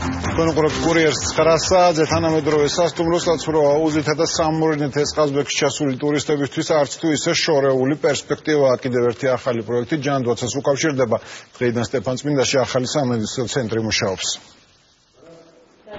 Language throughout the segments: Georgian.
Კონკრეტულად კურიერს 9 საათზე თანამედროვე სასტუმრო საცურაო აუზითა და სამმორინით ესყაზბეგში ჩასული ტურისტებისთვის არც თუ ისე შორეული პერსპექტივაა. კიდევ ერთი ახალი პროექტი ჯანდაცვას უკავშირდება. დღეიდან სტეფანწმინდაში ახალი სამედიცინო ცენტრი მუშაობს.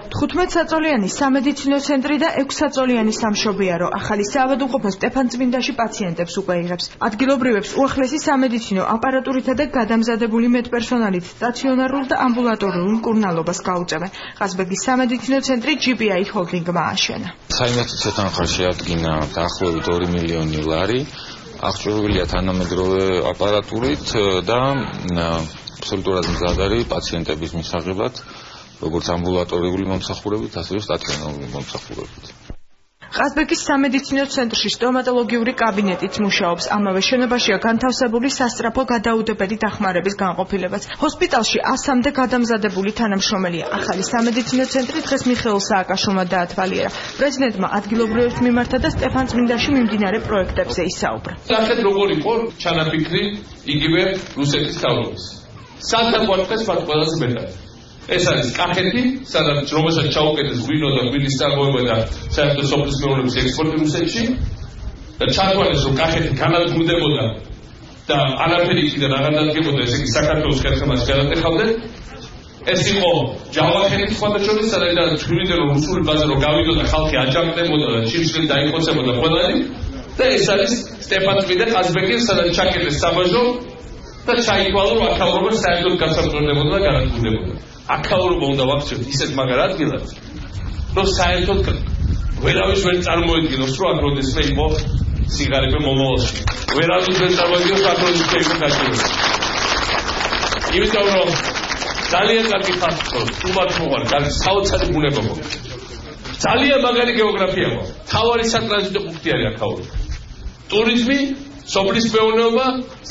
15 საწოლიანი სამედიცინო ცენტრი და 6 საწოლიანი სამშობიარო ახალი საავადმყოფო სტეფანწმინდაში პაციენტებს უყურებს. ადგილობრივებს უახლესი სამედიცინო აპარატურითა და გადამზადებული медპერსონალით სტაციონარულ და ამბულატორიულ მკურნალობას გაუწევენ. ყაზბეგის სამედიცინო ცენტრი GBI ჰოლდინგმა ააშენა. საინვესტიციო თანხმობა შეადგინა დაახლოებით 2 მილიონი ლარი. აღჭურვილია თანამედროვე აპარატურით და აბსოლუტურად მზად არის პაციენტების მისაღებად. როგორც ამბულატორიული მომსახურებით, ასევე სტაციონარული მომსახურებით. ყაზბეგის სამედიცინო ცენტრში სტომატოლოგიური კაბინეტიც მუშაობს. ამავე შენობაშია განთავსებული სასწრაფო გადაუდებელი დახმარების განყოფილებაც. ჰოსპიტალში 100-მდე გადამზადებული თანამშრომელია. ახალი სამედიცინო ცენტრი დღეს მიხეილ სააკაშვილმა დაათვალიერა. პრეზიდენტმა ადგილობრივებს მიმართა და სტეფანწმინდაში მიმდინარე პროექტებზე ისაუბრა. სახეთ როგორ იყო ჩანაფიქრი იგივე რუსეთის თავრობის. სათაგვარყეს მათ ყველაზე მეტად. ეს არის კახეთი, სადაც რომელსაც ჩაუკეტეს ღვინო და ღვინის წარმოება და საერთო სოფლის მეურნეობის ექსპორტი რუსეთში და ჩათვალეს რომ კახეთი განადგურდებოდა და არაფერი იქიდან აღარ დადგებოდა, ესე იგი საქართველოს ხერხემას გადატეხავდნენ. ეს იყო ჯავახეთი სხვადასხვა სადაც ჩვენიდან რუსული ბაზა რომ გავიდოდა ხალხი აჯანყდებოდა და ჩირჩხილი დაიხოცებოდა ყველანი და ეს არის სტეფანწმინდა ყაზბეგი, სადაც ჩაკეტეს საბაჟო და ჩაიკვალო აქაურობა საერთოდ გასაწორდებოდა და განადგურდებოდა. აქაურობა უნდა ვაქციოთ ისეთ მაგარ ადგილად, რომ საერთოდ ვერავის ვერ წარმოედგინოს, რომ აქ როდესმე იყო სიგარები მომავალში. ვერავის ვერ წარმოედგინოს, აქ როდესმე იყო გაჭირვება. იმიტომ რომ ძალიან კარგი ხალხო, თუმად მოყარ, კარგი საოცარი ბუნება მოყარ. ძალიან მაგარი გეოგრაფია მოყარ. თავარი სატრანზიტო პუნქტი არის აქაურობა. ტურიზმი, სოფლის მეურნეობა,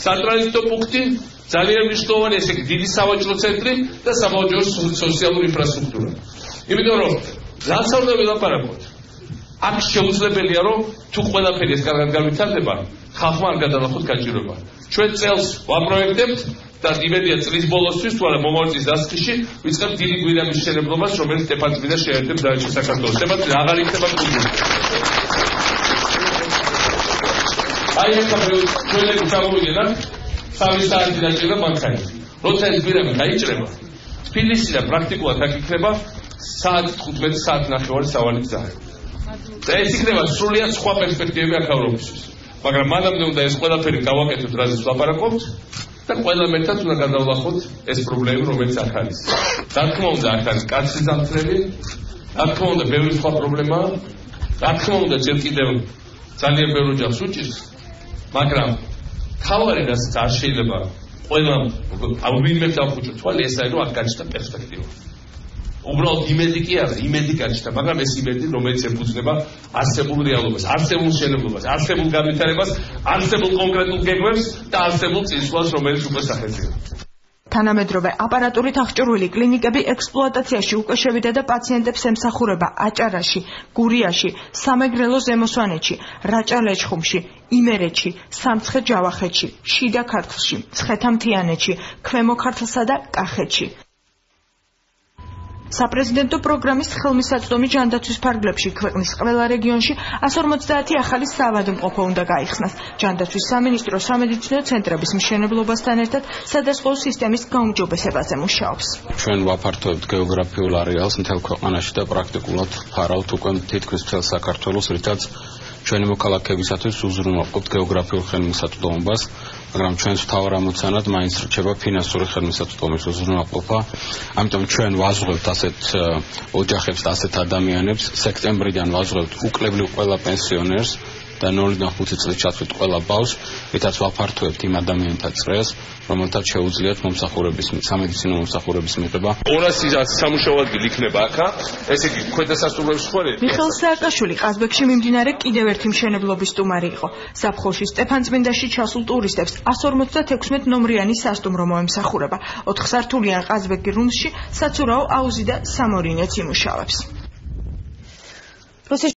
სატრანზიტო პუნქტი, ძალიან მნიშვნელოვანი, ესე იგი დიდი სავაჭრო ცენტრი და სამოჯო სოციალური ინფრასტრუქტურა. იმიტომ რომ რაც არ ვილაპარაკოთ, აქ შეუძლებელია რომ თუ ყველაფერი ეს კარგად განვითარდება, ხალხმა არ გადანახოს გაჭირვება. ჩვენ წელს ვაპროექტებთ და იმედია წლის ბოლოსთვის თუ არა მომავალ წლის დასაწყისში ვიწყებთ დიდი გვირაბის მშენებლობას, რომელიც სტეფანწმინდას შეერთებს დაეჭირა საქართველოს. სტეფანწმინდა აღარ იქნება კუნძული. აი ახლა ჩვენი გამოვიდნენ სამი საათი დაჭირება მანქანა. როცა ეს გვირაბი გაიჭრება, თბილისიდან პრაქტიკულად აქ იქნება საათ 15 საათი ნახევარი სავალი გზა. და ეს იქნება სრულიად სხვა პერსპექტივები აქაურობისთვის. მაგრამ მანამდე უნდა ეს ყველაფერი გავაკეთოთ, რაზეც ვლაპარაკობთ და ყველამ ერთად უნდა გადავლახოთ ეს პრობლემა, რომელიც აქ არის. რა თქმა უნდა, აქ არის კაცი ზამთრები, რა თქმა უნდა, ბევრი სხვა პრობლემაა, რა თქმა უნდა, ჯერ კიდევ ძალიან ბევრი ოჯახს უჭირს, მაგრამ თავარი რასაც არ შეიძლება ყველამ ვინმე დავხუჭო თვალი ეს არის რომ აქ გაჩნდა პერსპექტივა. უბრალოდ იმედი კი არა, იმედი გაჩნდა, მაგრამ ეს იმედი რომელიც ეფუძნება არსებულ რეალობას, არსებულ მშენებლობას, არსებულ განვითარებას, არსებულ კონკრეტულ გეგმებს და არსებულ წინსვლას, რომელიც უკვე სახეცია. თანამედროვე აპარატურით აღჭურვილი კლინიკები ექსპლუატაციაში უკვე შევიდა და პაციენტებს ემსახურება აჭარაში, გურიაში, სამეგრელო ზემოსვანეთში, რაჭა-ლეჩხუმში, იმერეთში, სამცხე-ჯავახეთში, შიდა ქართლში, მცხეთა-მთიანეთში, ქვემო ქართლსა და კახეთში. საპრეზიდენტო პროგრამის ხელმისაწვდომი ჯანდაცვის ფარგლებში ქვეყნის ყველა რეგიონში 150 ახალი საავადმყოფო უნდა გაიხსნას. ჯანდაცვის სამინისტრო სამედიცინო ცენტრების მშენებლობასთან ერთად სადაზღვევ სისტემის გაუმჯობესებაზე მუშაობს. ჩვენ ვაფართოვებთ გეოგრაფიულ არეალს მთელ ქვეყანაში და პრაქტიკულად ვფარავთ უკვე თითქმის მთელ საქართველოს, რითაც ჩვენი მოქალაქეებისათვის უზრუნველყოფთ გეოგრაფიულ ხელმისაწვდომობას, მაგრამ ჩვენს მთავარ ამოცანად მაინც რჩება ფინანსური ხელმისაწვდომის უზრუნველყოფა. ამიტომ ჩვენ ვაზღვევთ ასეთ ოჯახებს და ასეთ ადამიანებს, სექტემბრიდან ვაზღვევთ უკლებლივ ყველა პენსიონერს და 0-5 წლის ჩათვლით ყველა ბავშვს, რითაც ვაფართოვებთ იმ ადამიანთა წრეს, რომელთაც შეუძლიათ სამედიცინო მომსახურების მიღება. 200 სამუშაო ადგილი იქნება აქა, ესე იგი ქვედა სასტუმროების სხული. მიხეილ სააკაშვილი ყაზბეგში მიმდინარე კიდევ ერთი მშენებლობის სტუმარი იყო. ზაფხულში სტეფანწმინდაში ჩასულ ტურისტებს 156 ნომრიანი სასტუმრო მოემსახურება. 4 სართულიან ყაზბეგი რუმსში საცურაო აუზი და სამორინეც იმუშავებს.